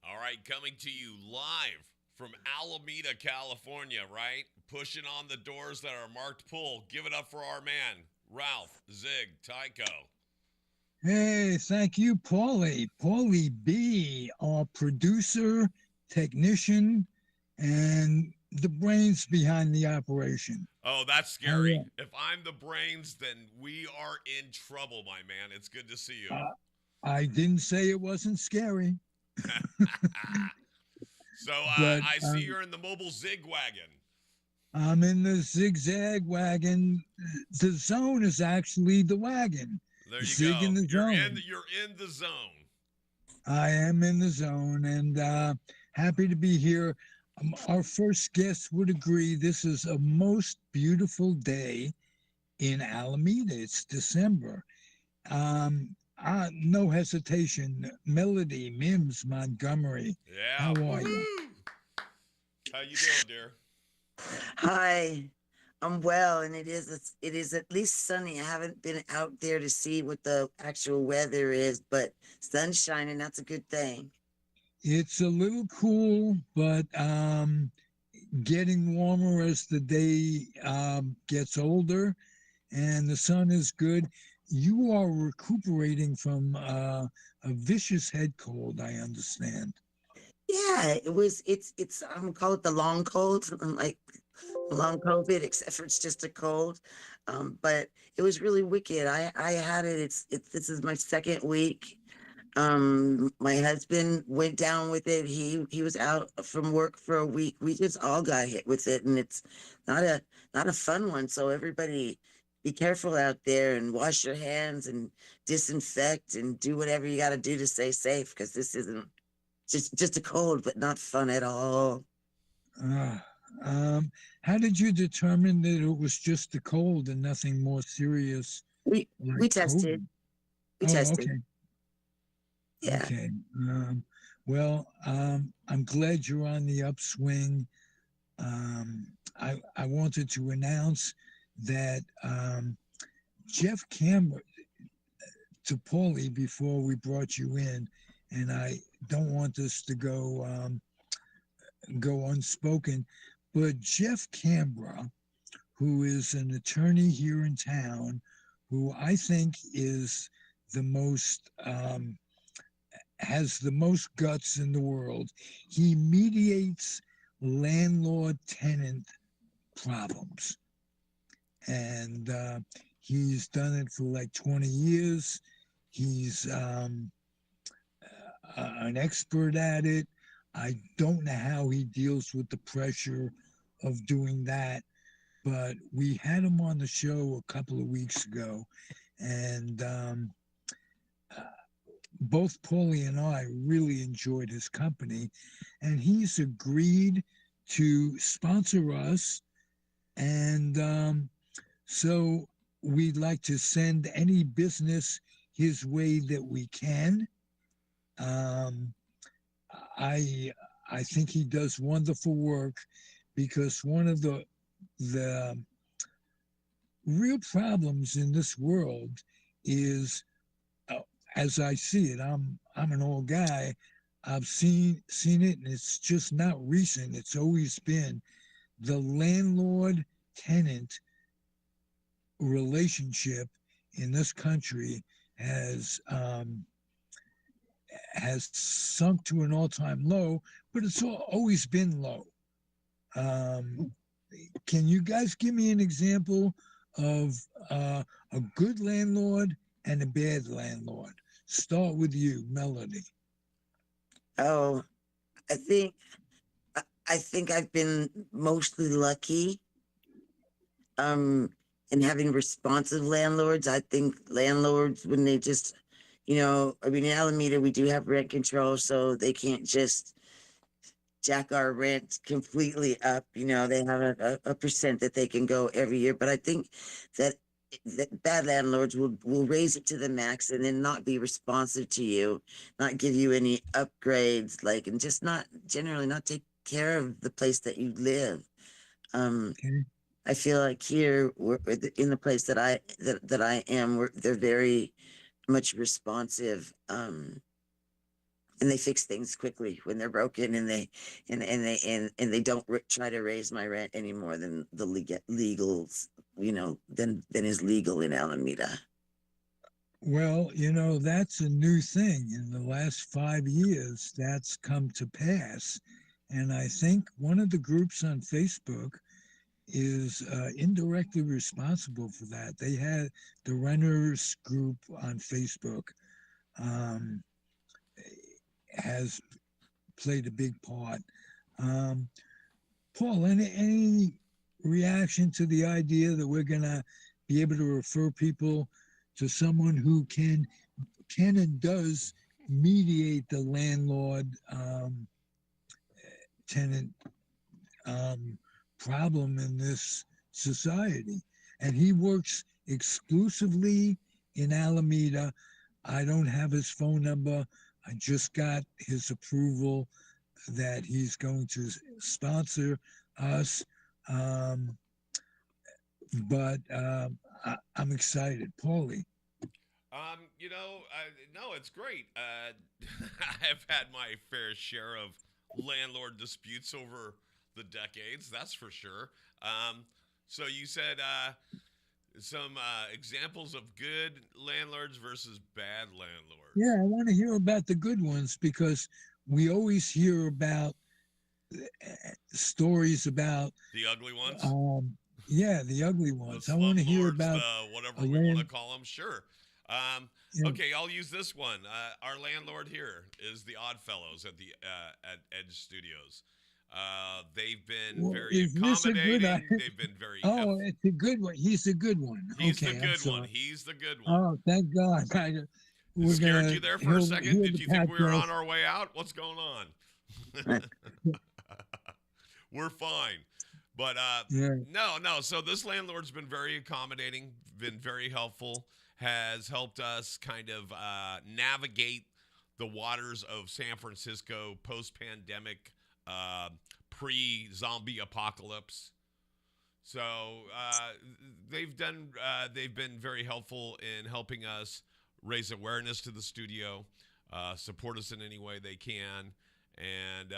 All right, coming to you live from Alameda, California, right? Pushing on the doors that are marked pull. Give it up for our man, Ralph Zig Tycho. Hey, thank you, Paulie. Paulie B, our producer, technician, and the brains behind the operation. Oh, that's Oh, scary. yeah. If I'm the brains, then we are in trouble, my man. It's good to see you. I didn't say it wasn't scary, So but I see you're in the mobile Zig wagon. I'm in the zigzag wagon. The zone is actually the wagon. There you Zig in go. the zone. You're in the zone. I am in the zone and happy to be here. Our first guest would agree this is a most beautiful day in Alameda. It's December. No hesitation. Melody, Mims, Montgomery. Yeah. How are you? Woohoo! How you doing, dear? Hi, I'm well, and it is at least sunny. I haven't been out there to see what the actual weather is, but sun's shining. That's a good thing. It's a little cool, but getting warmer as the day gets older, and the sun is good. You are recuperating from a vicious head cold, I understand. Yeah, it was. It's. I'm gonna call it the long cold, like long COVID, except for it's just a cold. But it was really wicked. I had it. This is my second week. My husband went down with it. He was out from work for a week. We just all got hit with it, and it's not a not a fun one. So everybody be careful out there and wash your hands and disinfect and do whatever you got to do to stay safe, because this isn't just a cold, but not fun at all. Uh, how did you determine that it was just the cold and nothing more serious We like we tested. COVID? We Oh, tested. okay. Yeah. Okay. I'm glad you're on the upswing. I wanted to announce that Jeff Cameron to Paulie before we brought you in, and I don't want this to go unspoken, but Jeff Canberra, who is an attorney here in town, who I think is the most has the most guts in the world. He mediates landlord tenant problems, and he's done it for like 20 years. He's an expert at it. I don't know how he deals with the pressure of doing that, but we had him on the show a couple of weeks ago, and uh, both Paulie and I really enjoyed his company, and he's agreed to sponsor us, and so we'd like to send any business his way that we can. Um, I I think he does wonderful work because one of the real problems in this world is, uh, as I see it, I'm an old guy. I've seen it, and it's just not recent. It's always been the landlord tenant relationship in this country has has sunk to an all-time low, but it's always been low. Um, can you guys give me an example of a good landlord and a bad landlord? Start with you, Melody. Oh, I think I think I've been mostly lucky um in having responsive landlords. I think landlords when they just, I mean in Alameda we do have rent control, so they can't just jack our rent completely up. They have a percent that they can go every year. But I think that bad landlords will raise it to the max and then not be responsive to you, not give you any upgrades, like, and just not generally not take care of the place that you live. Um, Okay. I feel like here we're in the place that I am, they're very much responsive. And they fix things quickly when they're broken, and they don't try to raise my rent any more than the legals, than is legal in Alameda. Well, that's a new thing. In the last 5 years, that's come to pass. And I think one of the groups on Facebook is indirectly responsible for that. They had the renters group on Facebook um, has played a big part. Um, Paul, any reaction to the idea that we're going to be able to refer people to someone who can and does mediate the landlord tenant um, problem in this society? And he works exclusively in Alameda. I don't have his phone number. I just got his approval that he's going to sponsor us. Um, but I'm excited. Paulie. No, it's great. I've had my fair share of landlord disputes over the decades, that's for sure. So you said some examples of good landlords versus bad Yeah, landlords. I want to hear about the good ones because we always hear about stories about, The ugly ones, um, yeah, the ugly the ones. I want to hear slumlords, about the a whatever we want to land. call them. Sure. Um, You know, okay, I'll use this one. Our landlord here is the Oddfellows at the at Edge Studios. They've been well, very is this a good? accommodating. They've been very Oh, it's a good one. He's a good one. He's the Okay, I'm good one. sorry. He's the good one. Oh, thank God. It We're scared gonna you there for a second? hear Did the you think we were on podcast. our way out? What's going on? We're fine. But Yeah. no. So this landlord's been very accommodating, been very helpful, has helped us kind of navigate the waters of San Francisco post-pandemic, uh, pre-zombie apocalypse. So they've been very helpful in helping us raise awareness to the studio, support us in any way they can, and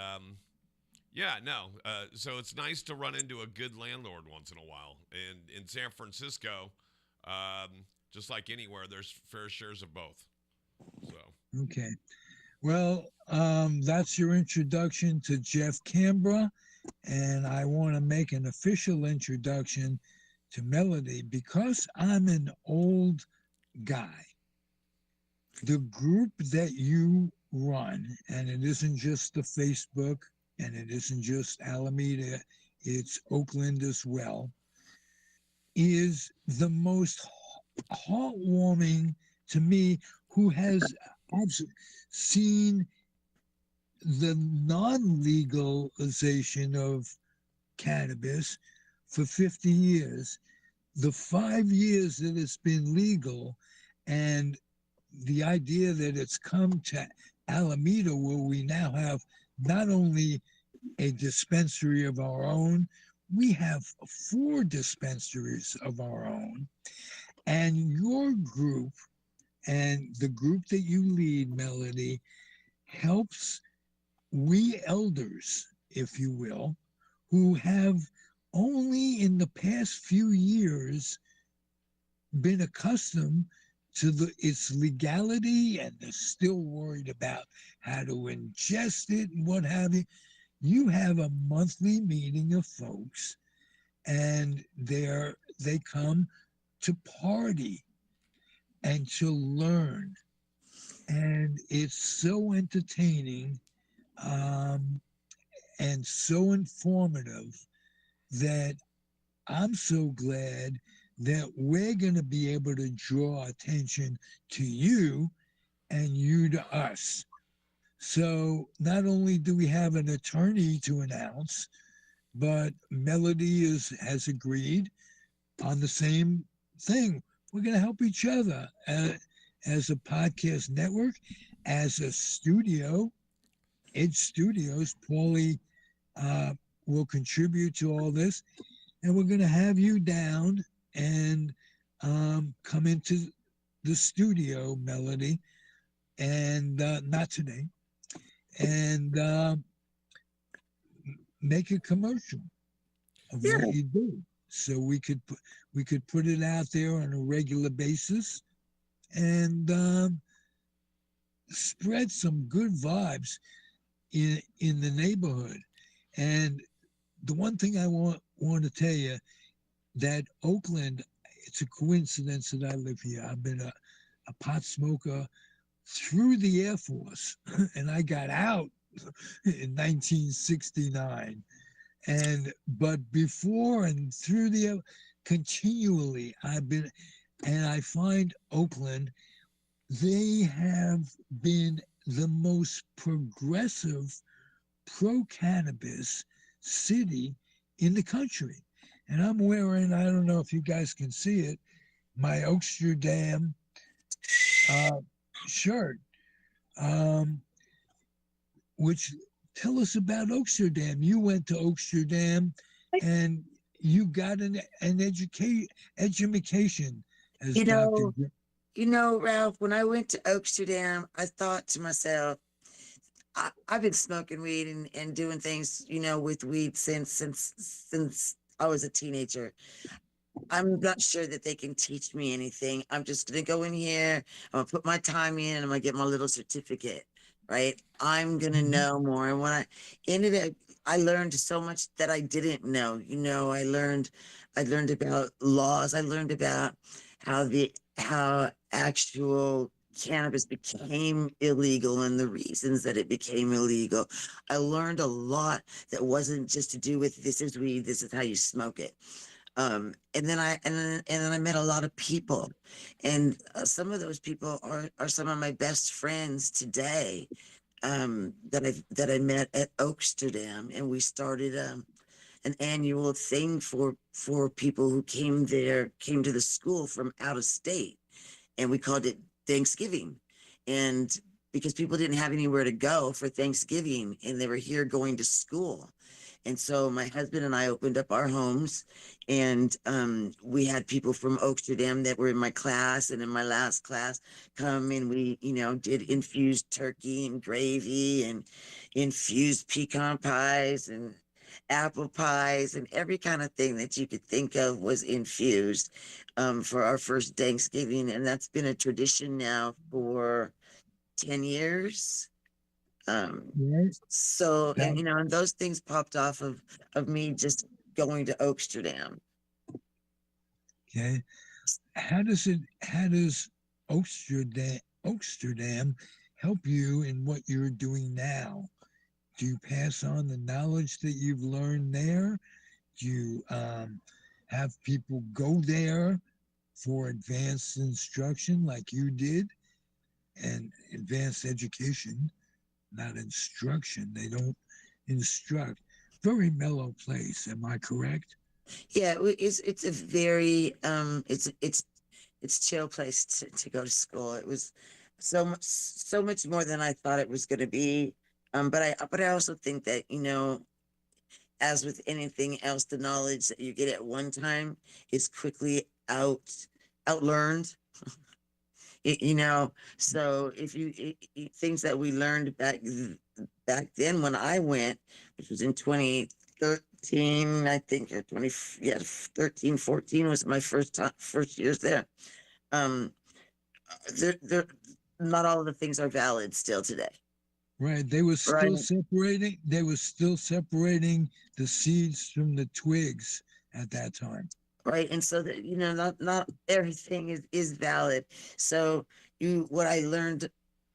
yeah, no. So it's nice to run into a good landlord once in a while. And in San Francisco, just like anywhere, there's fair shares of both. So Okay. Well, that's your introduction to Jeff Canberra, and I want to make an official introduction to Melody because I'm an old guy. The group that you run, and it isn't just the Facebook, and it isn't just Alameda, it's Oakland as well, is the most heartwarming to me, who has seen the non-legalization of cannabis for 50 years, the 5 years that it's been legal, and the idea that it's come to Alameda, where we now have not only a dispensary of our own, we have 4 dispensaries of our own. And your group and the group that you lead, Melody, helps we elders, if you will, who have only in the past few years been accustomed to its legality and they're still worried about how to ingest it and what have you. You have a monthly meeting of folks and they come to party and to learn. And it's so entertaining um, and so informative that I'm so glad that we're going to be able to draw attention to you and you to us. So not only do we have an attorney to announce, but Melody has agreed on the same thing. We're going to help each other as a podcast network, as a studio, Edge Studios. Paulie uh, will contribute to all this, and we're going to have you down and come into the studio, Melody, and not today, and make a commercial of what Yeah. you do, so we could put it out there on a regular basis and spread some good vibes in the neighborhood. And the one thing I want to tell you that Oakland, it's a coincidence that I live here. I've been a pot smoker through the Air Force, and I got out in 1969. And but before and through the continually, I've been, and I find Oakland, they have been the most progressive pro cannabis city in the country. And I'm wearing, I don't know if you guys can see it, my Amsterdam uh, shirt, um, which tell us about Amsterdam. You went to Amsterdam and you got an education as You Dr. know, Ralph, when I went to Amsterdam, I thought to myself, I've been smoking weed and doing things, with weed since I was a teenager. I'm not sure that they can teach me anything. I'm just gonna go in here, I'm gonna put my time in, and I'm gonna get my little certificate, right? I'm gonna Mhm. know more. And when I ended up, I learned so much that I didn't know. I learned about laws. I learned about how actual cannabis became illegal and the reasons that it became illegal. I learned a lot that wasn't just to do with this is weed, this is how you smoke it. And then I met a lot of people, and some of those people are some of my best friends today, that I met at Amsterdam, and we started an annual thing for people who came to the school from out of state, and we called it Thanksgiving, and because people didn't have anywhere to go for Thanksgiving, and they were here going to school. And so my husband and I opened up our homes, and we had people from Amsterdam that were in my class and in my last class come, and we, did infused turkey and gravy and infused pecan pies and apple pies and every kind of thing that you could think of was infused, for our first Thanksgiving. And that's been a tradition now for 10 years. Um, Right? so, and That, and those things popped off of me just going to Amsterdam. okay. How does Amsterdam help you in what you're doing now? Do you pass on the knowledge that you've learned there? Do you have people go there for advanced instruction like you did, and advanced education, not instruction? They don't instruct. Very mellow place, am I correct? Yeah, it's a very it's chill place to go to school. It was so much more than I thought it was going to be. But I also think that, as with anything else, the knowledge that you get at one time is quickly outlearned. So if things that we learned back then when I went, which was in 2013, I think, or 20, yeah, 13, 14 was my first years there. Um, they're not all of the things are valid still today, Right. They were right? still separating. They were still separating the seeds from the twigs at that time. Right. And so that, not everything is valid. So what I learned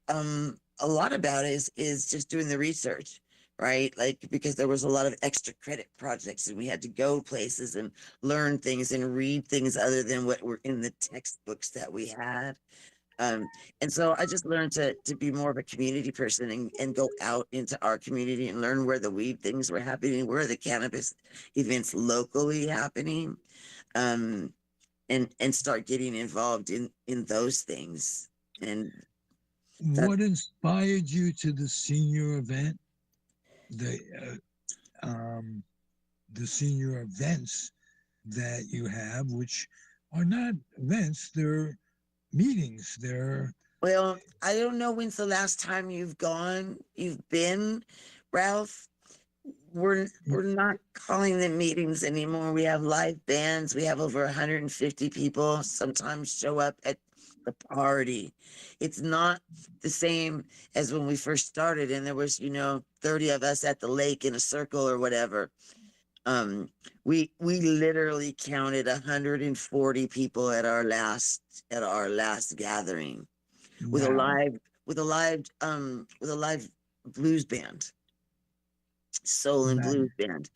a lot about is just doing the research, right? Like, because there was a lot of extra credit projects and we had to go places and learn things and read things other than what were in the textbooks that we had. Um, and so I just learned to be more of a community person and go out into our community and learn where the weed things were happening, where the cannabis events locally happening, um, and start getting involved in those things. And that, What inspired you to the senior event? The the senior events that you have, which are not events, they're meetings. They're well, I don't know when's the last time you've been, Ralph. We're not calling them meetings anymore. We have live bands. We have over 150 people sometimes show up at the party. It's not the same as when we first started and there was, 30 of us at the lake in a circle or whatever. Um, we literally counted 140 people at our last gathering with a wow, live with a live blues band, soul and that blues band.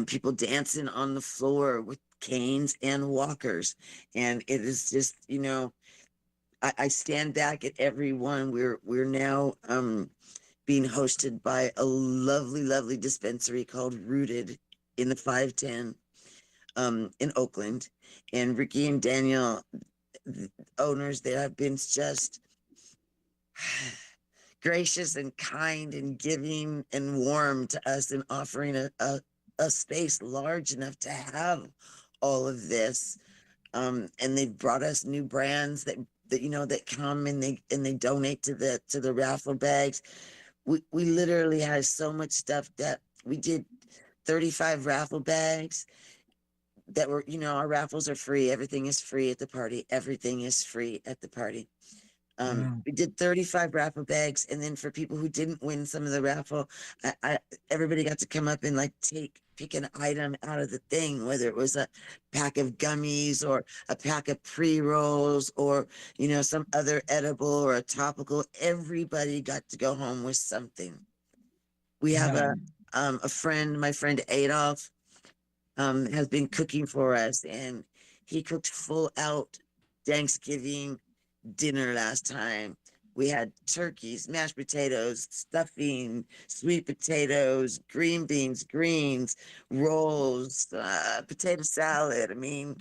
People dancing on the floor with canes and walkers. And it is just, I stand back at everyone. We're now being hosted by a lovely, lovely dispensary called Rooted in the 510 in Oakland. And Ricky and Daniel, the owners there, have been just gracious and kind and giving and warm to us and offering a space large enough to have all of this. And they've brought us new brands that come and they donate to the raffle bags. We literally had so much stuff that we did 35 raffle bags that were, our raffles are free. Everything is free at the party. Everything is free at the party. wow, We did 35 raffle bags, and then for people who didn't win some of the raffle, everybody got to come up and like pick an item out of the thing, whether it was a pack of gummies or a pack of pre-rolls or some other edible or a topical. Everybody got to go home with something. We have wow. a friend, my friend Adolf, has been cooking for us, and he cooked full out Thanksgiving dinner last time. We had turkeys, mashed potatoes, stuffing, sweet potatoes, green beans, greens, rolls, potato salad. I mean,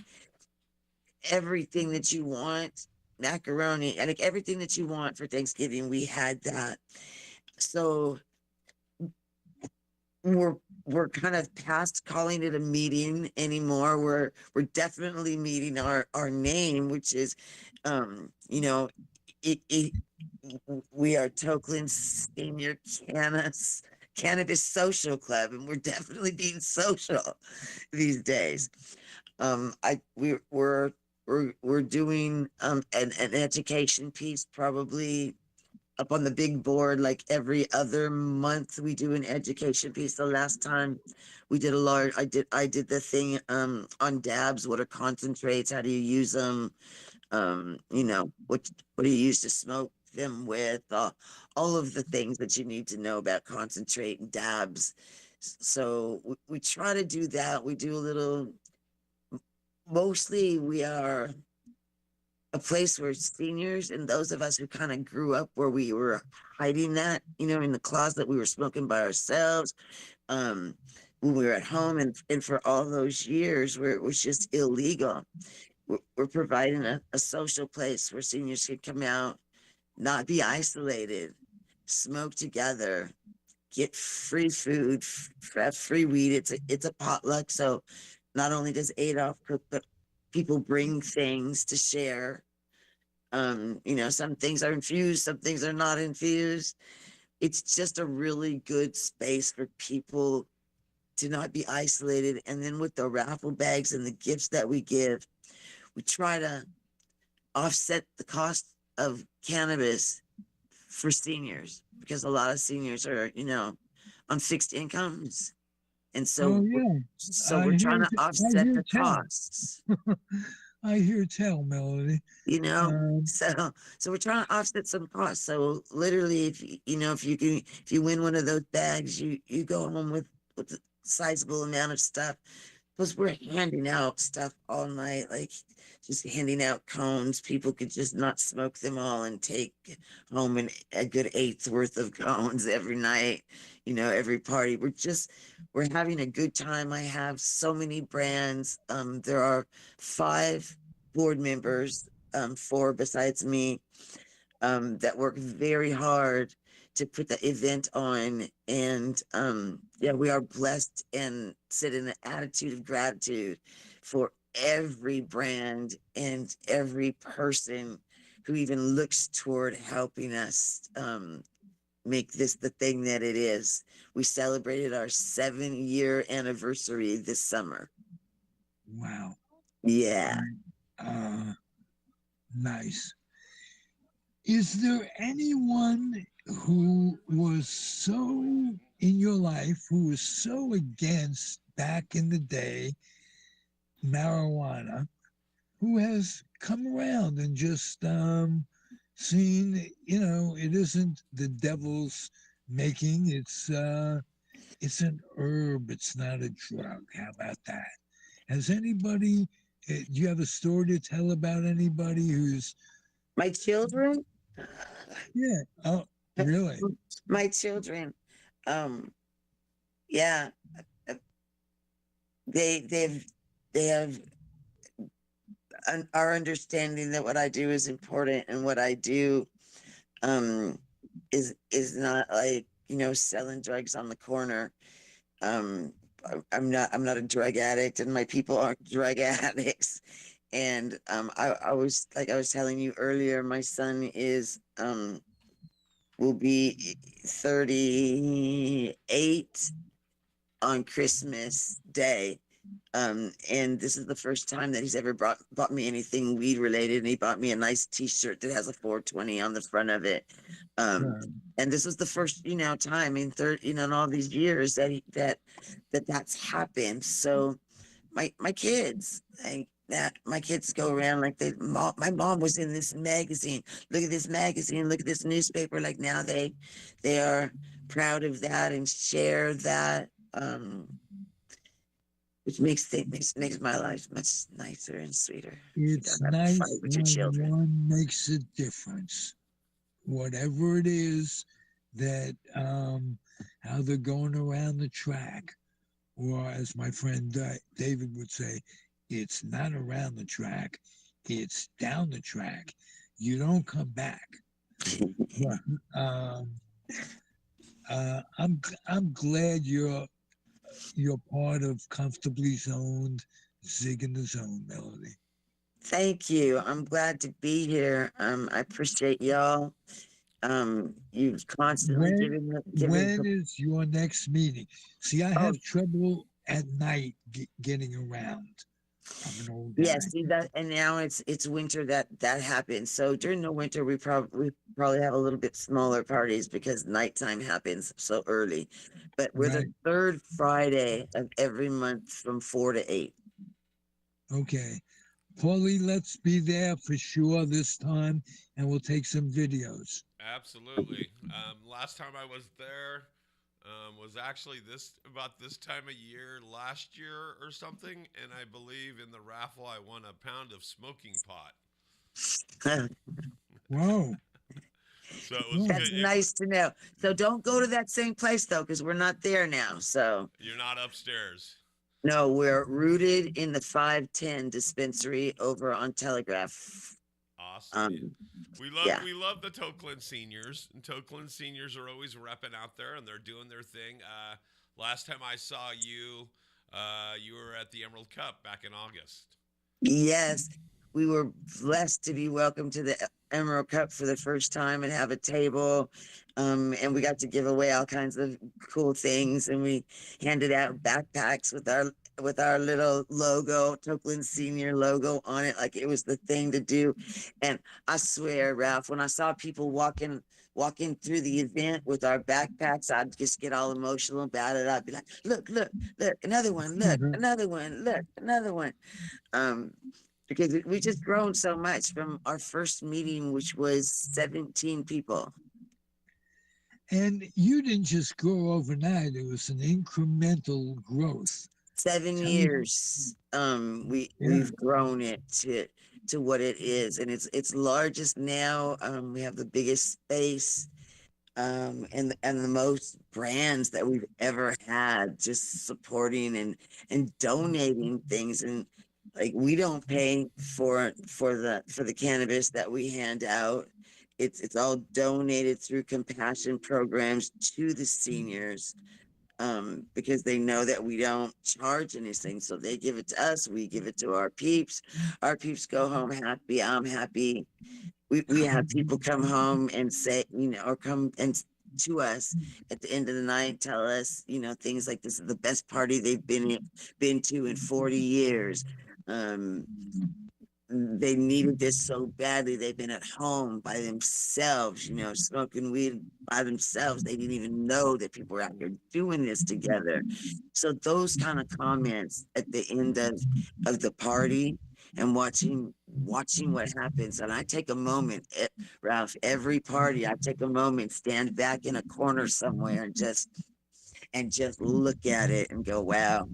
everything that you want, macaroni, and like everything that you want for Thanksgiving, we had that. So we're we're kind of past calling it a meeting anymore. We're definitely meeting our name, which is, it we are Tokeland's Senior Cannabis Social Club, and we're definitely being social these days. I we're doing an education piece probably up on the big board like every other month. We do an education piece. The last time we did a large, I did the thing on dabs. What are concentrates? How do you use them? What do you use to smoke them with? All of the things that you need to know about concentrate and dabs. So we try to do that. We do a little. Mostly, we are a place where seniors and those of us who kind of grew up where we were hiding that, in the closet, we were smoking by ourselves. When we were at home, and for all those years where it was just illegal, we're providing a social place where seniors could come out, not be isolated, smoke together, get free food, have free weed. It's a potluck. So not only does Adolf cook, but people bring things to share. Some things are infused, some things are not infused. it's just a really good space for people to not be isolated. And then with the raffle bags and the gifts that we give, we try to offset the cost of cannabis for seniors because a lot of seniors are, on fixed incomes. And Oh so, yeah, we're I trying hear to I offset hear the tell. costs, I hear tell, Melody. you know. Um, So, we're trying to offset some costs. So literally, if you win one of those bags, you go home with a sizable amount of stuff. Plus, we're handing out stuff all night, like just handing out cones. People could just not smoke them all and take home a good eighth worth of cones every night. Every party. We're having a good time. I have so many brands. There are 5 board members, 4 besides me, that work very hard to put the event on. And yeah, we are blessed and sit in an attitude of gratitude for every brand and every person who even looks toward helping us make this the thing that it is. We celebrated our 7-year anniversary this summer. wow, Yeah. uh, nice. Is there anyone who was so in your life who was so against back in the day marijuana who has come around and just seen, it isn't the devil's making. It's an herb. It's not a drug. How about that? Has anybody? Do you have a story to tell about anybody who's? My children, Yeah. Oh, really? my children, um, yeah, uh, they have our understanding that what I do is important, and what I do um is not like, selling drugs on the corner. um I'm not a drug addict, and my people aren't drug addicts. And I was telling you earlier, my son is will be 38 on Christmas Day. And this is the first time that he's ever bought me anything weed related. And he bought me a nice T-shirt that has a 420 on the front of it. Um, Uh, and this was the first, time in in all these years that that's happened. So my kids, my kids go around like my mom was in this magazine. Look at this magazine. Look at this newspaper. Like now they are proud of that and share that. Which makes my life much nicer and sweeter. You it's don't have to nice fight with your when children. one makes a difference, whatever it is that how they're going around the track, or as my friend David would say, it's not around the track, it's down the track. You don't come back. But, um, I'm glad you're part of comfortably zoned Zig in the Zone, Melody. Thank you. I'm glad to be here. I appreciate y'all. You've constantly When given. when is your next meeting? See, I Oh, have trouble at night getting around. I'm an old yes. guy. See that, and now it's winter that happens. So during the winter, we probably have a little bit smaller parties because nighttime happens so early. But we're the Right. third Friday of every month from 4 to 8. Okay. Paulie, let's be there for sure this time, and we'll take some videos. Absolutely. Last time I was there was actually this about this time of year last year or something, and I believe in the raffle I won a pound of smoking pot. Whoa. So it was Whoa. good. That's nice to know. So don't go to that same place though, because we're not there now. So You're not upstairs. no, we're rooted in the 510 dispensary over on Telegraph. Awesome. Yeah. Um, We love yeah. we love the Tokeland seniors. And Tokeland seniors are always repping out there and they're doing their thing. Last time I saw you, you were at the Emerald Cup back in August. Yes, we were blessed to be welcomed to the Emerald Cup for the first time and have a table. And we got to give away all kinds of cool things, and we handed out backpacks with our little logo, Tokeland Senior logo on it, like it was the thing to do. And I swear, Ralph, when I saw people walking through the event with our backpacks, I'd just get all emotional about it. I'd be like, look, look, look, another one, look, another one, look, another one. Um, because we just grown so much from our first meeting, which was 17 people. And you didn't just grow overnight, it was an incremental growth. 7 years. We've grown it to what it is, and it's largest now. We have the biggest space, and the most brands that we've ever had, just supporting and donating things. And like, we don't pay for the cannabis that we hand out. It's all donated through compassion programs to the seniors, because they know that we don't charge anything. So they give it to us, we give it to our peeps. Our peeps go home happy, I'm happy. We have people come home and say, or come and to us at the end of the night, tell us, things like, this is the best party they've been to in 40 years. They needed this so badly. They've been at home by themselves, smoking weed by themselves. They didn't even know that people were out here doing this together. So those kind of comments at the end of the party, and watching what happens. And I take a moment, Ralph, every party, I take a moment, stand back in a corner somewhere, and just look at it and go, wow.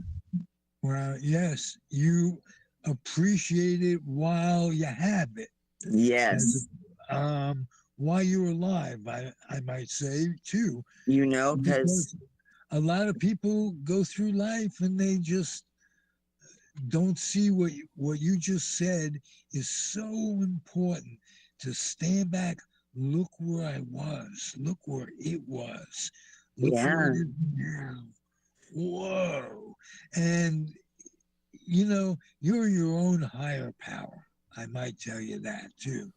Well, yes, you appreciate it while you have it. Yes. While you're alive, I might say too. Because a lot of people go through life and they just don't see what you just said is so important, to stand back, look where I was, look where it was, look where it is now. Whoa. And you're your own higher power. I might tell you that too.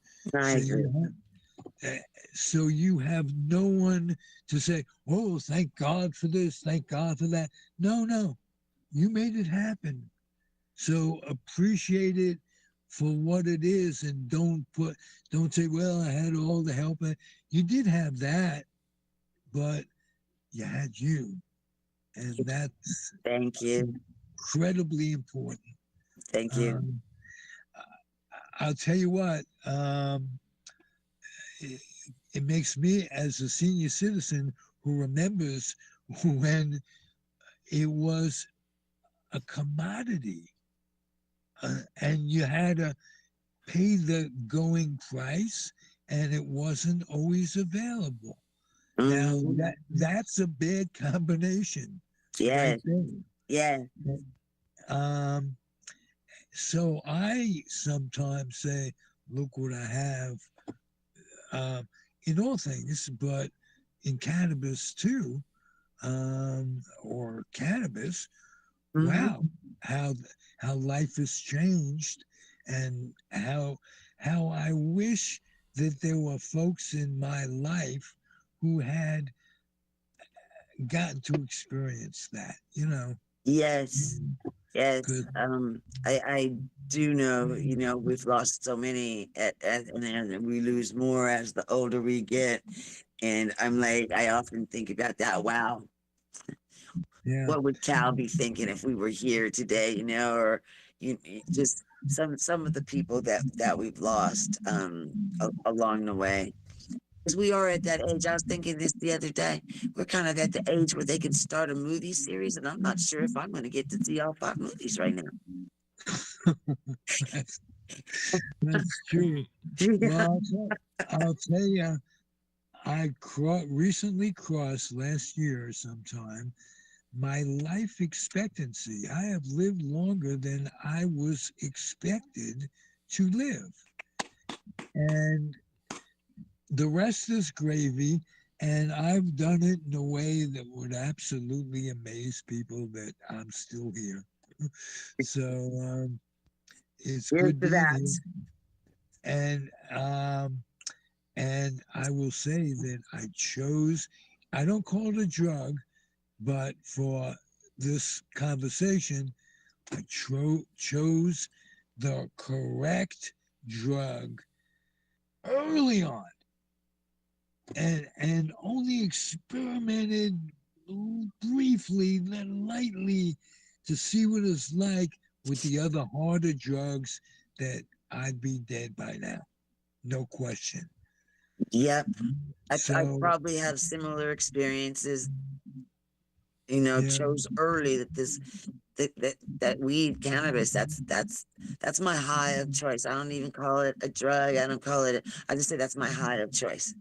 So you have no one to say, oh, thank God for this, thank God for that. No, you made it happen. So appreciate it for what it is, and don't say, well, I had all the help. You did have that, but you had you. And that's thank you. Incredibly important. Thank you. I'll tell you what, it makes me, as a senior citizen who remembers when it was a commodity, and you had to pay the going price, and it wasn't always available. Now that's a bad combination. Yeah. Yeah. So I sometimes say, look what I have, in all things, but in cannabis too, or cannabis. Wow, how life has changed, and how I wish that there were folks in my life who had gotten to experience that. Yes. I do know, we've lost so many, and we lose more as the older we get. And I'm like, I often think about that. Wow. Yeah. What would Cal be thinking if we were here today, or just some of the people that we've lost along the way. Because we are at that age. I was thinking this the other day. We're kind of at the age where they can start a movie series, and I'm not sure if I'm going to get to see all 5 movies right now. That's true. Well, I'll tell you, I recently crossed last year sometime my life expectancy. I have lived longer than I was expected to live. And the rest is gravy. And I've done it in a way that would absolutely amaze people that I'm still here. So it's good being here. And And I will say that I don't call it a drug, but for this conversation, I chose the correct drug early on, and only experimented briefly, then lightly, to see what it's like with the other harder drugs that I'd be dead by now, no question. Yep. I So probably have similar experiences, yeah, chose early that that weed, cannabis, that's my high of choice. I don't even call it a drug. I don't call it, I just say that's my high of choice.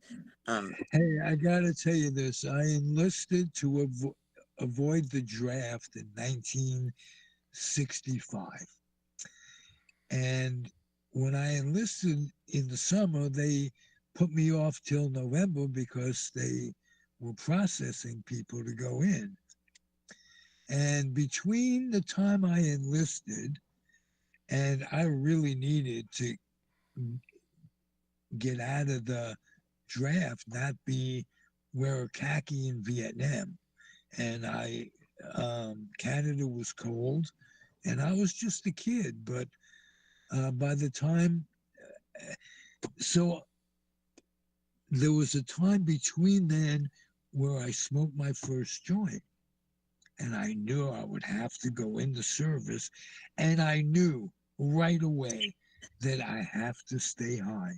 Um, hey, I gotta tell you this: I enlisted to avoid the draft in 1965. And when I enlisted in the summer, they put me off till November because they were processing people to go in. And between the time I enlisted and I really needed to get out of the draft, not be wear khaki in Vietnam. And Canada was cold, and I was just a kid. But by the time, so there was a time between then where I smoked my first joint, and I knew I would have to go into service, and I knew right away that I have to stay high.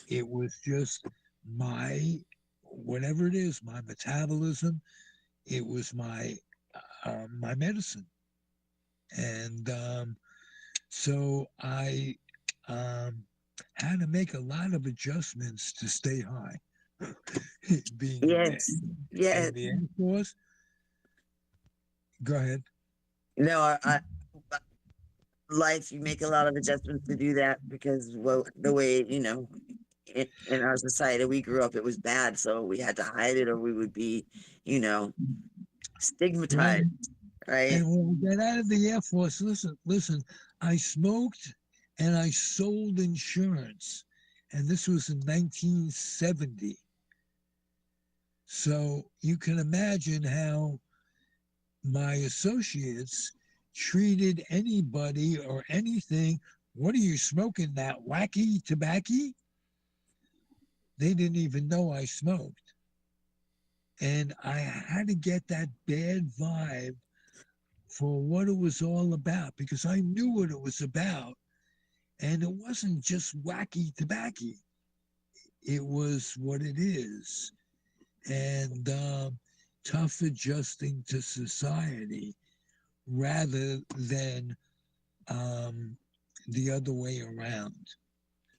It was just my, whatever it is, my metabolism. It was my medicine, and so I um, had to make a lot of adjustments to stay high. Being yes, yeah. in the Air Force. Go ahead. No, life, you make a lot of adjustments to do that because, well, the way, in our society we grew up, it was bad. So we had to hide it or we would be, you know, Right. stigmatized, right? And when we got out of the Air Force, listen, I smoked and I sold insurance. And this was in 1970. So you can imagine how my associates treated anybody or anything. What are you smoking, that wacky tobacco? They didn't even know I smoked. And I had to get that bad vibe for what it was all about because I knew what it was about. And it wasn't just wacky tobacco, it was what it is. And tough adjusting to society rather than the other way around.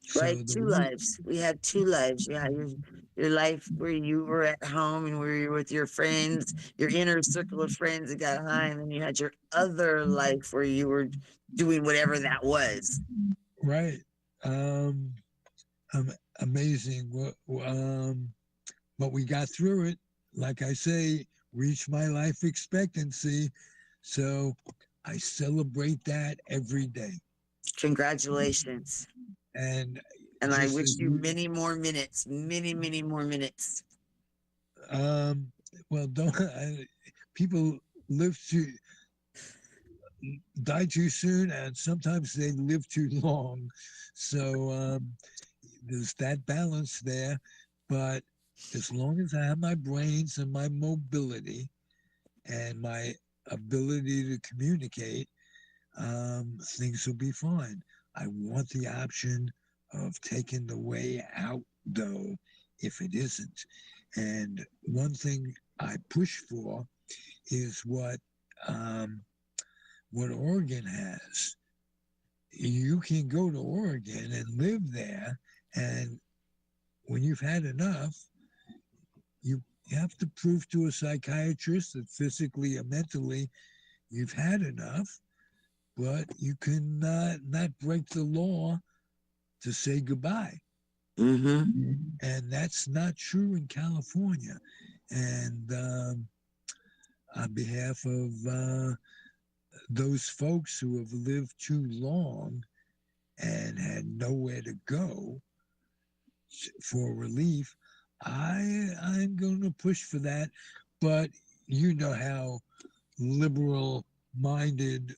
So Right, two the lives. We had two lives. You had your life where you were at home and where you were with your friends, your inner circle of friends that got high, and then you had your other life where you were doing whatever that was. right, um, amazing. But we got through it. Like I say, reached my life expectancy. So I celebrate that every day. Congratulations. And And I just wish as you many more minutes, many, many more minutes. um, well, don't people live to die too soon, and sometimes they live too long. So there's that balance there. But as long as I have my brains and my mobility and my ability to communicate, things will be fine. I want the option of taking the way out, though, if it isn't. And one thing I push for is what Oregon has. You can go to Oregon and live there, and when you've had enough, you have to prove to a psychiatrist that physically or mentally you've had enough, but you can not break the law to say goodbye. Mm-hmm. And that's not true in California. And on behalf of those folks who have lived too long and had nowhere to go, for relief, I'm going to push for that. But you know how liberal minded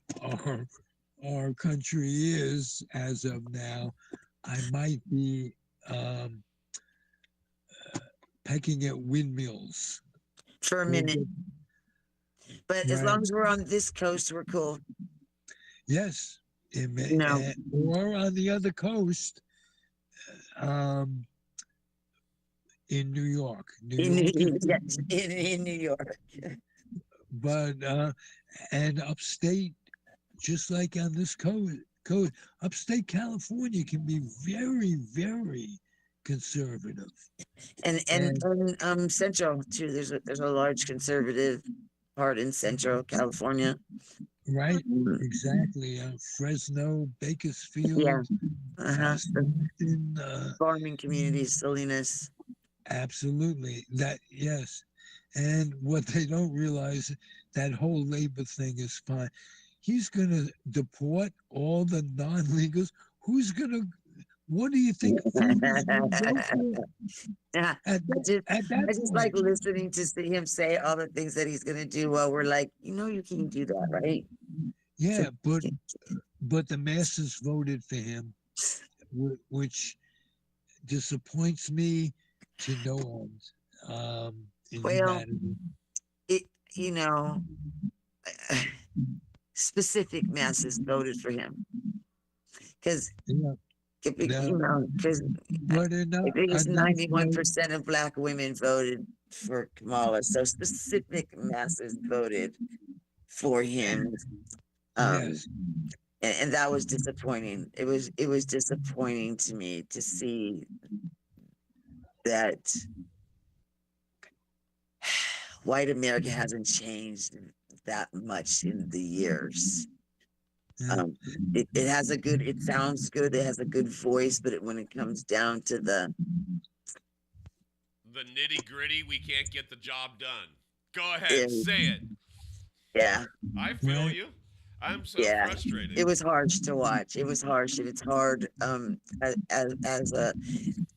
our country is as of now. I might be um, pecking at windmills. for a We'll minute. get, But as right. long as we're on this coast, we're cool. Yes. It may, No, or on the other coast, um, in New York. New in York is, yes, in New York. but and upstate, just like on this coast, upstate California can be very, very conservative. And And Central too. There's a large conservative part in Central California. right, Mm, exactly. Fresno, yeah, Bakersfield, uh-huh. The Stockton, farming communities, silliness. absolutely. That yes. And what they don't realize, that whole labor thing is fine. He's going to deport all the non-legals. Who's going to? What do you think food is going to go for Yeah, at I just at I that just point? like listening to see him say all the things that he's gonna do while we're like, you can't do that, right? So, Yeah, but the masses voted for him, which disappoints me to no end, in well, humanity. it you know, specific masses voted for him because Yeah, no, because but I think it's enough. 91% of black women voted for Kamala, so specific masses voted for him. Um, Yes, and that was disappointing. It was disappointing to me to see that white America hasn't changed that much in the years. yeah, Um, it has a good, it sounds good, it has a good voice, but when it comes down to The nitty gritty, we can't get the job done. Go ahead, the, say it. yeah, I feel right. you. I'm so yeah, frustrated. it was harsh to watch. It was harsh, and it's hard.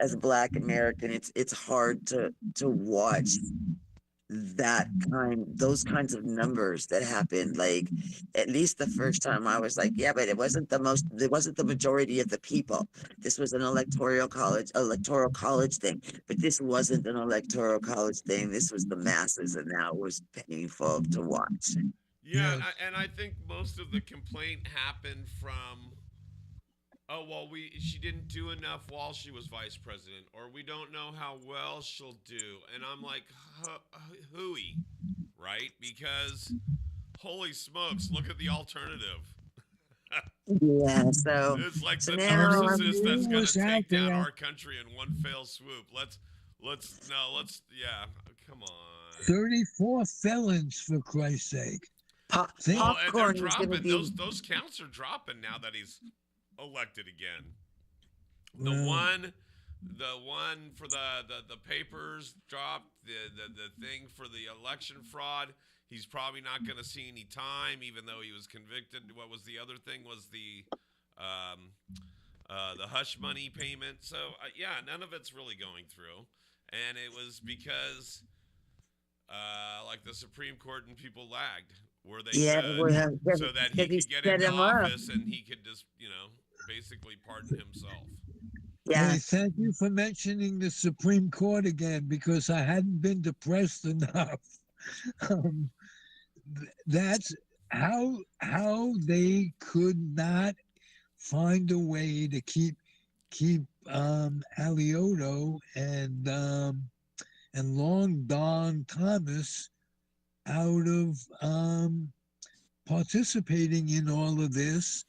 As a Black American, it's hard to watch those kinds of numbers that happened. Like, at least the first time I was like, yeah, but it wasn't the majority of the people. This was an electoral college thing, but this wasn't an electoral college thing. This was the masses, and that was painful to watch. Yeah, Yes, and I think most of the complaint happened from, oh well, we she didn't do enough while she was vice president, or we don't know how well she'll do, and I'm like, hooey, right? Because holy smokes, look at the alternative. Yeah. So It's like so the now narcissist that's it gonna was out take down there. our country in one fell swoop. Let's no, let's yeah, come on. 34 felons, for Christ's sake. Think, Well, and they're popcorn is going to dropping be. those counts are dropping now that he's elected again. The well, one the one for the papers dropped, the thing for the election fraud, he's probably not going to see any time even though he was convicted. What was the other thing was um, the hush money payment. So yeah, none of it's really going through, and it was because like the Supreme Court and people lagged where they Yeah, could, we have so that he because he could get set into him up. office and he could just basically pardon himself. Yeah, hey, thank you for mentioning the Supreme Court again, because I hadn't been depressed enough. Um, that's how they could not find a way to keep Alioto and Long Don Thomas out of participating in all of this.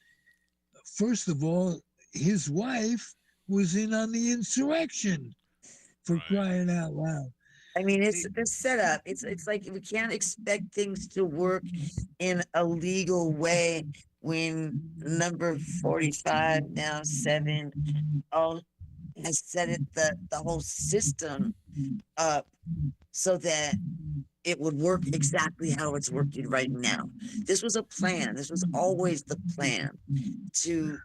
First of all, his wife was in on the insurrection, for Right. crying out loud. I mean it's the setup. It's like we can't expect things to work in a legal way when number 45 now 7 all has set it the whole system up so that it would work exactly how it's working right now. This was a plan. This was always the plan to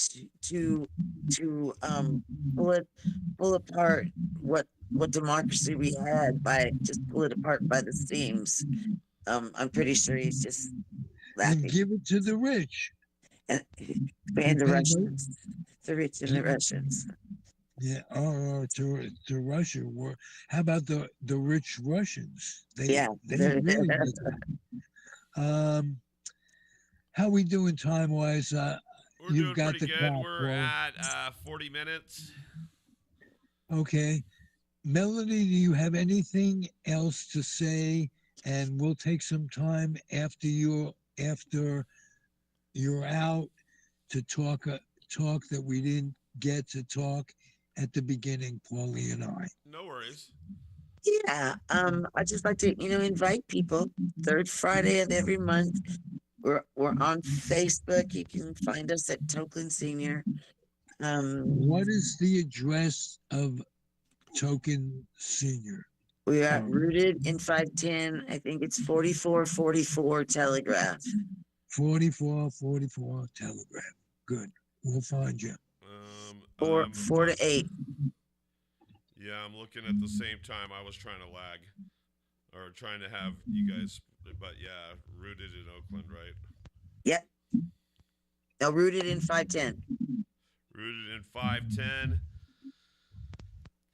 to to to pull it pull apart what democracy we had by just pull it apart by the seams. I'm pretty sure he's just and laughing. give it to the rich And who ban the pay no. Russians, the rich and the Russians. Yeah, or to Russia. Or how about the rich Russians? Yeah, They really get that. How we doing time wise? We're You've doing got pretty the good. clock, We're Paul. at 40 minutes. Okay, Melody, do you have anything else to say? And we'll take some time after you're out to talk that we didn't get to talk at the beginning, Paulie and I. No worries. Yeah. I just like to, invite people. Third Friday of every month. We're on Facebook. You can find us at Token Senior. What is the address of Token Senior? We are Oh, rooted in 510. I think it's 4444 Telegraph. 4444 Telegraph. Good. We'll find you. Four to eight. Yeah, I'm looking at the same time. I was trying to lag or trying to have you guys, but yeah, rooted in Oakland, right? Yep. No, rooted in 510. Rooted in 510.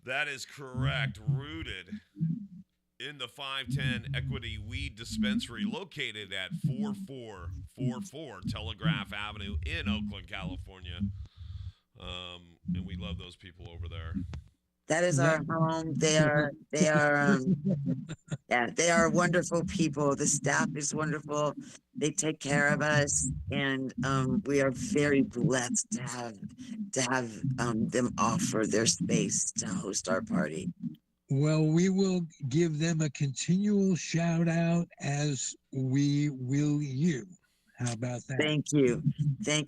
That is correct. Rooted in the 510 Equity Weed Dispensary located at 4444 Telegraph Avenue in Oakland, California. And we love those people over there. That is our home. They are wonderful people. The staff is wonderful. They take care of us, and we are very blessed to have them offer their space to host our party. Well, we will give them a continual shout out as we will you. How about that? Thank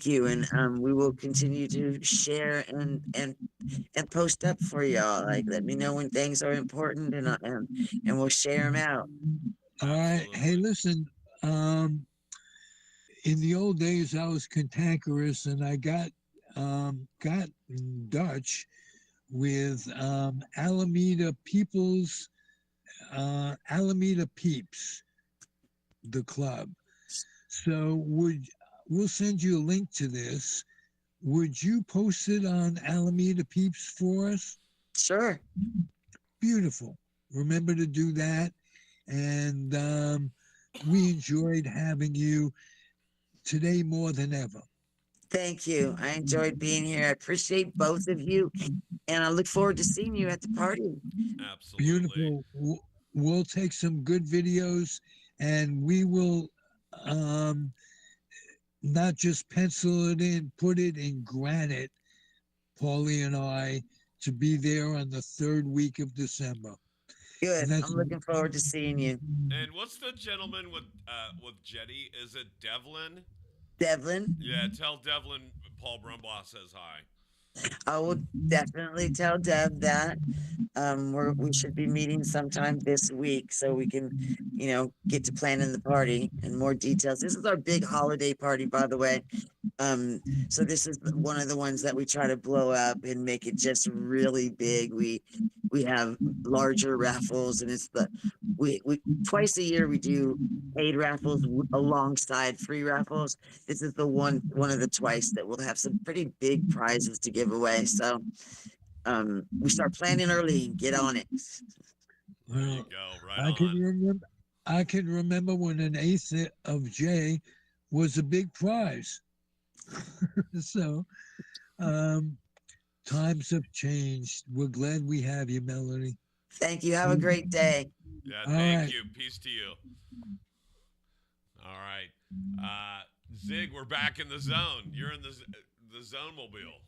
you, and we will continue to share and post up for y'all. Like, let me know when things are important, and we'll share them out. All right. Hey, listen. In the old days, I was cantankerous, and I got Dutch with Alameda Peeps, the club. So we'll send you a link to this. Would you post it on Alameda Peeps for us? Sure. Beautiful. Remember to do that. And we enjoyed having you today more than ever. Thank you. I enjoyed being here. I appreciate both of you, and I look forward to seeing you at the party. Absolutely. Beautiful. We'll take some good videos, and we will not just pencil it in, put it in granite, Paulie and I, to be there on the third week of December. Good. I'm looking forward to seeing you. And what's the gentleman with Jetty? Is it Devlin? Devlin? Yeah, tell Devlin Paul Brumbaugh says hi. I will definitely tell Dev that. We should be meeting sometime this week so we can, get to planning the party and more details. This is our big holiday party, by the way. So this is one of the ones that we try to blow up and make it just really big. We have larger raffles, and it's we twice a year we do paid raffles alongside free raffles. This is the one of the twice that we'll have some pretty big prizes to give away. So we start planning early and get on it. There you go. Right I can remember when an eighth of J was a big prize. So times have changed. We're glad we have you, Melody. Thank you. Have a great day. Yeah, thank you. Peace to you. All right. Zig, we're back in the zone. You're in the zone mobile.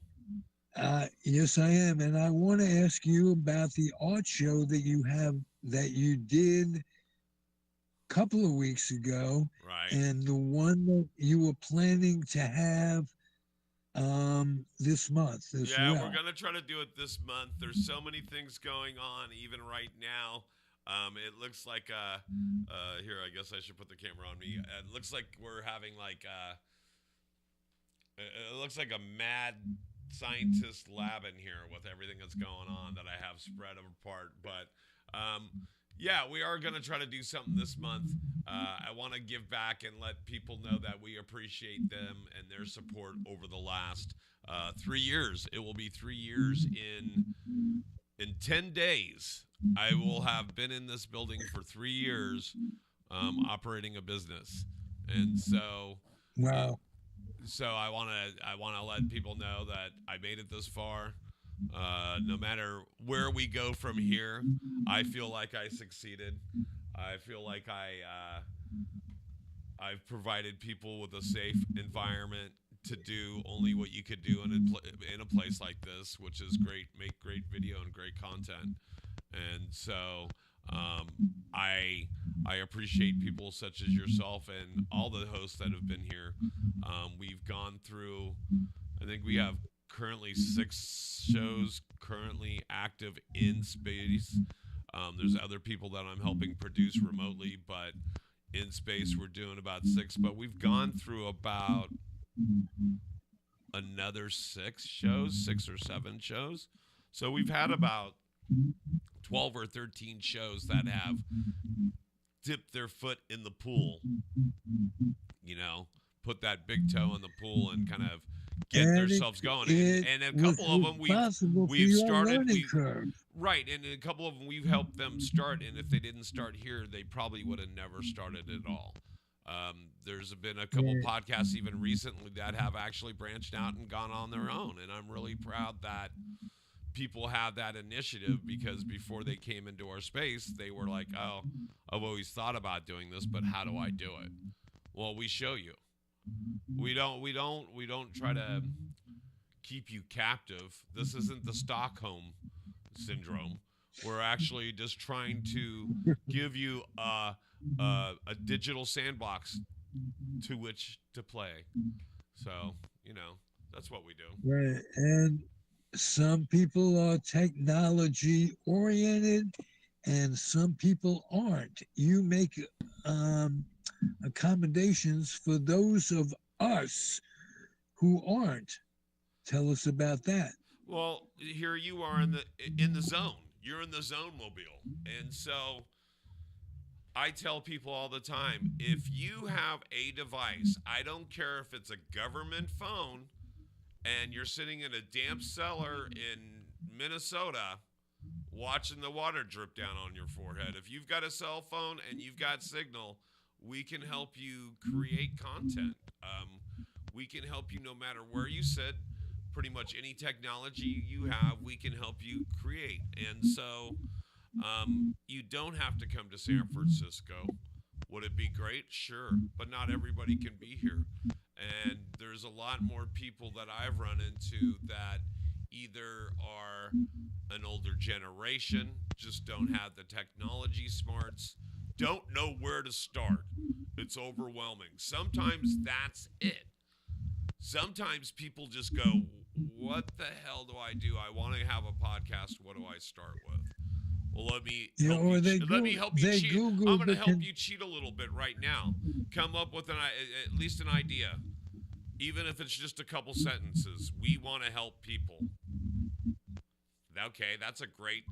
Yes, I am. And I want to ask you about the art show that you did a couple of weeks ago. Right. And the one that you were planning to have this month as well. Yeah, we're going to try to do it this month. There's so many things going on even right now. It looks like here. I guess I should put the camera on me. It looks like we're having like it looks like a mad scientist lab in here with everything that's going on that I have spread apart. But yeah, we are going to try to do something this month. I want to give back and let people know that we appreciate them and their support over the last 3 years. It will be 3 years in 10 days. I will have been in this building for 3 years, operating a business, and uh, Wow. so I want to let people know that I made it this far. No matter where we go from here, I feel like I succeeded. I feel like I've provided people with a safe environment to do only what you could do in a place like this, which is great, make great video and great content. And so um, I I appreciate people such as yourself and all the hosts that have been here. We've gone through, I think we have currently 6 shows currently active in space. There's other people that I'm helping produce remotely, but in space we're doing about six. But we've gone through about another 6 shows, 6 or 7 shows. So we've had about 12 or 13 shows that have dipped their foot in the pool, you know, put that big toe in the pool and kind of get And themselves going. it And a was couple of them responsible for we've your started learning curve. right, and a couple of them we've helped them start, and if they didn't start here, they probably would have never started at all. There's been a couple Yeah. podcasts even recently that have actually branched out and gone on their own, and I'm really proud that people have that initiative because before they came into our space, they were like, "Oh, I've always thought about doing this, but how do I do it?" Well, we show you. We don't try to keep you captive. This isn't the Stockholm syndrome. We're actually just trying to give you a digital sandbox to which to play. So, that's what we do. Right. And some people are technology oriented and some people aren't. You make um, accommodations for those of us who aren't. Tell us about that. Well, here you are in the zone. You're in the zone mobile. And so I tell people all the time, if you have a device, I don't care if it's a government phone and you're sitting in a damp cellar in Minnesota watching the water drip down on your forehead. If you've got a cell phone and you've got signal, we can help you create content. We can help you no matter where you sit. Pretty much any technology you have, we can help you create. And so you don't have to come to San Francisco. Would it be great? Sure. But not everybody can be here. And there's a lot more people that I've run into that either are an older generation, just don't have the technology smarts, don't know where to start. It's overwhelming. Sometimes that's it. Sometimes people just go, "What the hell do I do? I want to have a podcast. What do I start with?" Well, let me You know, help or you. they Let go, me help you they cheat. Google I'm going to the help you cheat a little bit right now. Come up with at least an idea, even if it's just a couple sentences. We want to help people. Okay, that's a great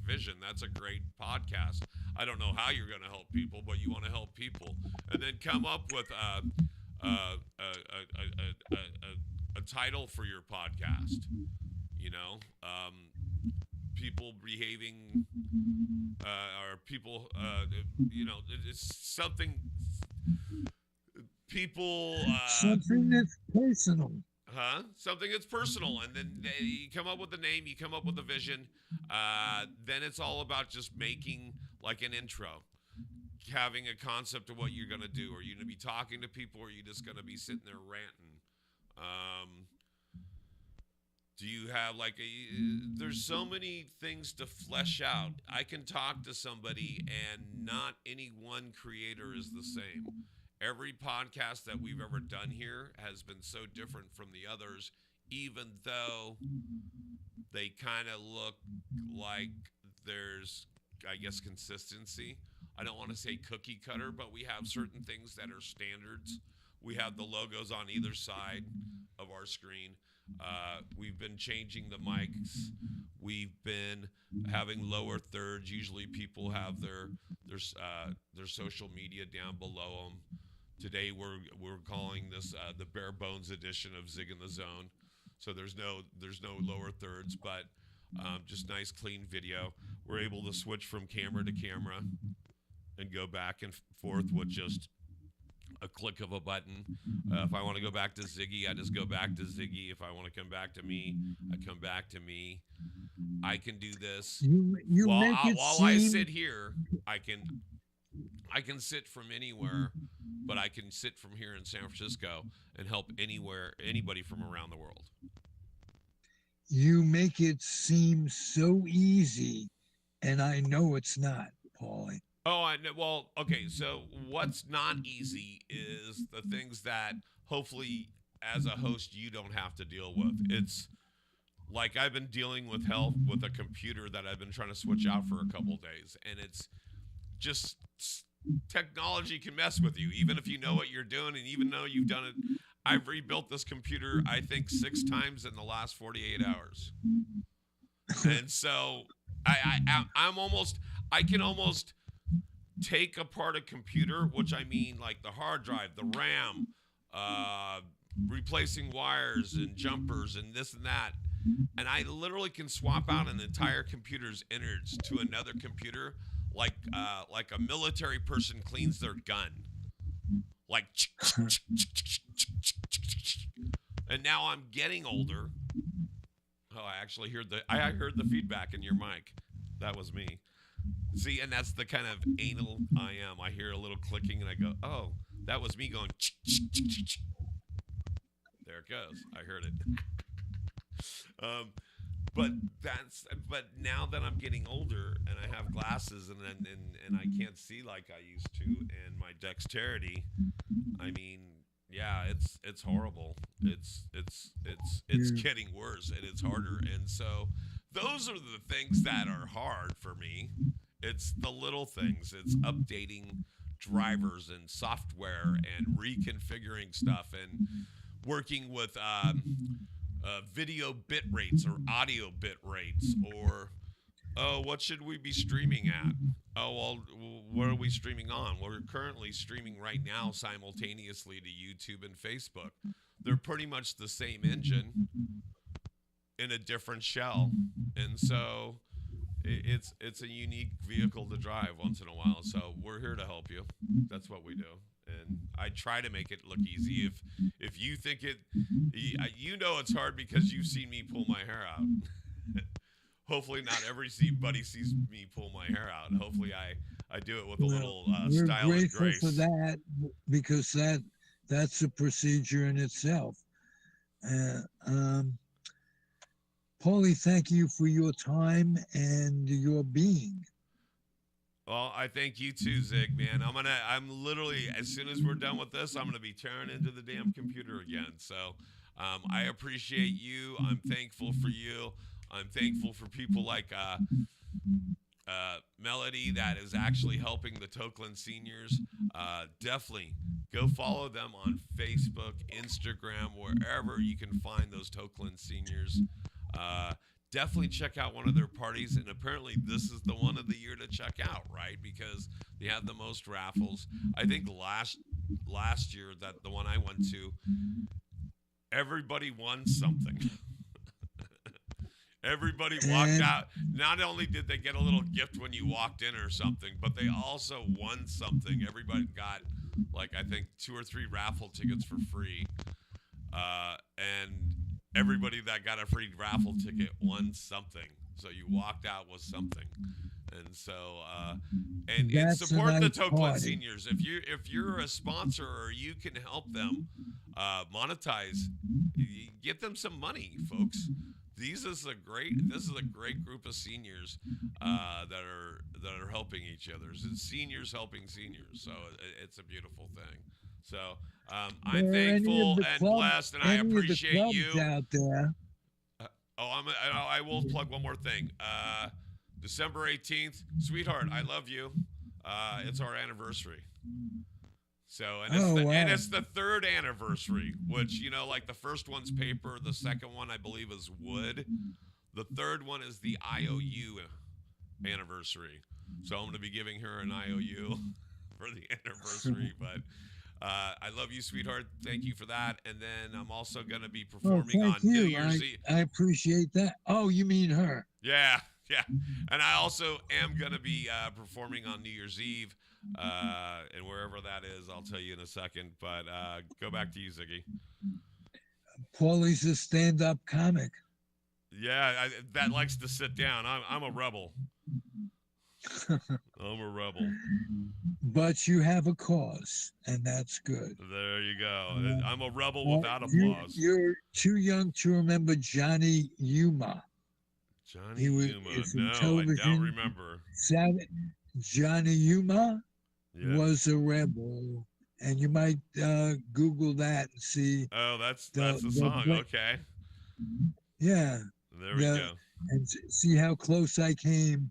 vision. That's a gret podcast. I don't know how you're going to help people, but you want to help people, and then come up with a title for your podcast. You know, people behaving, or people, it's something. People, something that's personal. something that's personal, and then you come up with a name, you come up with a vision. Then it's all about just making like an intro, having a concept of what you're gonna do. Are you gonna be talking to people, or are you just gonna be sitting there ranting? Um, do you have like there's so many things to flesh out. I can talk to somebody, and not any one creator is the same. Every podcast that we've ever done here has been so different from the others, even though they kind of look like there's I guess, consistency. I don't want to say cookie cutter, but we have certain things that are standards. We have the logos on either side of our screen. We've been changing the mics. We've been having lower thirds. Usually, people have their social media down below them. Today, we're calling this the bare bones edition of Zig in the Zone. So there's no lower thirds, but just nice clean video. We're able to switch from camera to camera and go back and forth with just a click of a button. If I want to go back to Ziggy, I just go back to Ziggy. If I want to come back to me, I come back to me. I can do this You make it while seem I sit here. I can sit from anywhere, but I can sit from here in San Francisco and help anybody from around the world. you make it seem so easy, and I know it's not, Paulie. Oh, I know. Well, okay. So what's not easy is the things that hopefully, as a host, you don't have to deal with. It's like I've been dealing with health with a computer that I've been trying to switch out for a couple days, and it's just technology can mess with you, even if you know what you're doing, and even though you've done it. I've rebuilt this computer, I think, 6 times in the last 48 hours, and so I can almost take apart a computer, which I mean like the hard drive, the RAM, replacing wires and jumpers and this and that. And I literally can swap out an entire computer's innards to another computer like a military person cleans their gun. Like, and now I'm getting older. Oh, I actually heard the feedback in your mic. That was me. See, and that's the kind of anal I am. I hear a little clicking and I go, oh, that was me going. There it goes. I heard it. But now that I'm getting older and I have glasses and I can't see like I used to, and my dexterity, I mean, yeah, it's horrible. It's getting worse and it's harder. And so those are the things that are hard for me. It's the little things. It's updating drivers and software and reconfiguring stuff and working with video bit rates or audio bit rates, or what should we be streaming at? Oh, well, what are we streaming on? We're currently streaming right now simultaneously to YouTube and Facebook. They're pretty much the same engine in a different shell, and so it's a unique vehicle to drive once in a while. So we're here to help you. That's what we do. And I try to make it look easy. If you think it, you know it's hard because you've seen me pull my hair out. Hopefully not everybody sees me pull my hair out. Hopefully I do it with a little we're style and grateful grace. for that, because that's a procedure in itself. Paulie, thank you for your time and your being. Well, I thank you too, Zig, man. I'm literally, as soon as we're done with this, I'm gonna be tearing into the damn computer again. So I appreciate you. I'm thankful for you. I'm thankful for people like Melody that is actually helping the Tokeland seniors. Definitely go follow them on Facebook, Instagram, wherever you can find those Tokeland seniors. Definitely check out one of their parties, and apparently this is the one of the year to check out, right? Because they have the most raffles. I think last year, that the one I went to, everybody won something. Everybody walked out. Not only did they get a little gift when you walked in or something, but they also won something. Everybody got, like, I think 2 or 3 raffle tickets for free. And everybody that got a free raffle ticket won something. So you walked out with something. And so and support the Tokeland seniors. If you're a sponsor or you can help them monetize, get them some money, folks. This is a great group of seniors that are helping each other. It's seniors helping seniors. So it's a beautiful thing. So I'm thankful and blessed, and I appreciate you. Out there. I will plug one more thing. December 18th, sweetheart, I love you. It's our anniversary. So Oh, wow. it's the third anniversary, which like the first one's paper, the second one I believe is wood, the third one is the IOU anniversary. So I'm going to be giving her an IOU for the anniversary. But I love you, sweetheart. Thank you for that. And then I'm also going to be Well, performing thank on New you. Year's Eve. I appreciate that. Oh, you mean her? Yeah, yeah. And I also am going to be performing on New Year's Eve. And wherever that is, I'll tell you in a second. But go back to you, Ziggy. Paulie's a stand-up comic. Yeah, that likes to sit down. I'm a rebel. I'm a rebel. But you have a cause, and that's good. There you go. I'm a rebel without applause. You're too young to remember Johnny Yuma. Johnny Yuma. No, I don't remember. Johnny Yuma was a rebel, and you might Google that and see. Oh, that's the song. Okay. Yeah. There we go. And see how close I came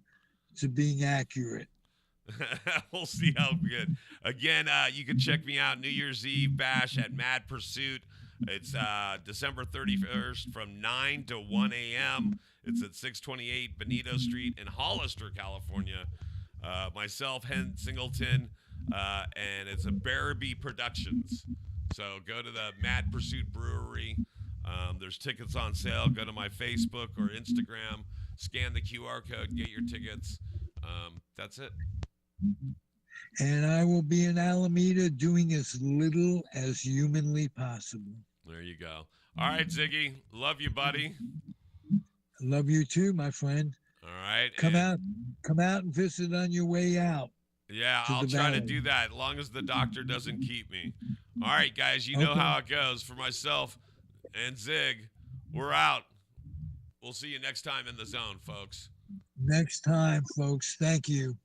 to being accurate. We'll see how good. Again, you can check me out New Year's Eve bash at Mad Pursuit. It's December 31st from 9 to 1 a.m. It's at 628 Benito Street in Hollister, California. Myself, Hen Singleton, and it's a Barabee Productions. So go to the Mad Pursuit Brewery. There's tickets on sale. Go to my Facebook or Instagram. Scan the QR code. Get your tickets. That's it. And I will be in Alameda doing as little as humanly possible. There you go. All right, Ziggy. Love you, buddy. Love you too, my friend. All right. Come out and visit on your way out. Yeah, I'll try to do that as long as the doctor doesn't keep me. All right, guys, you know how it goes. For myself and Zig, we're out. We'll see you next time in the zone, folks. Next time, folks. Thank you.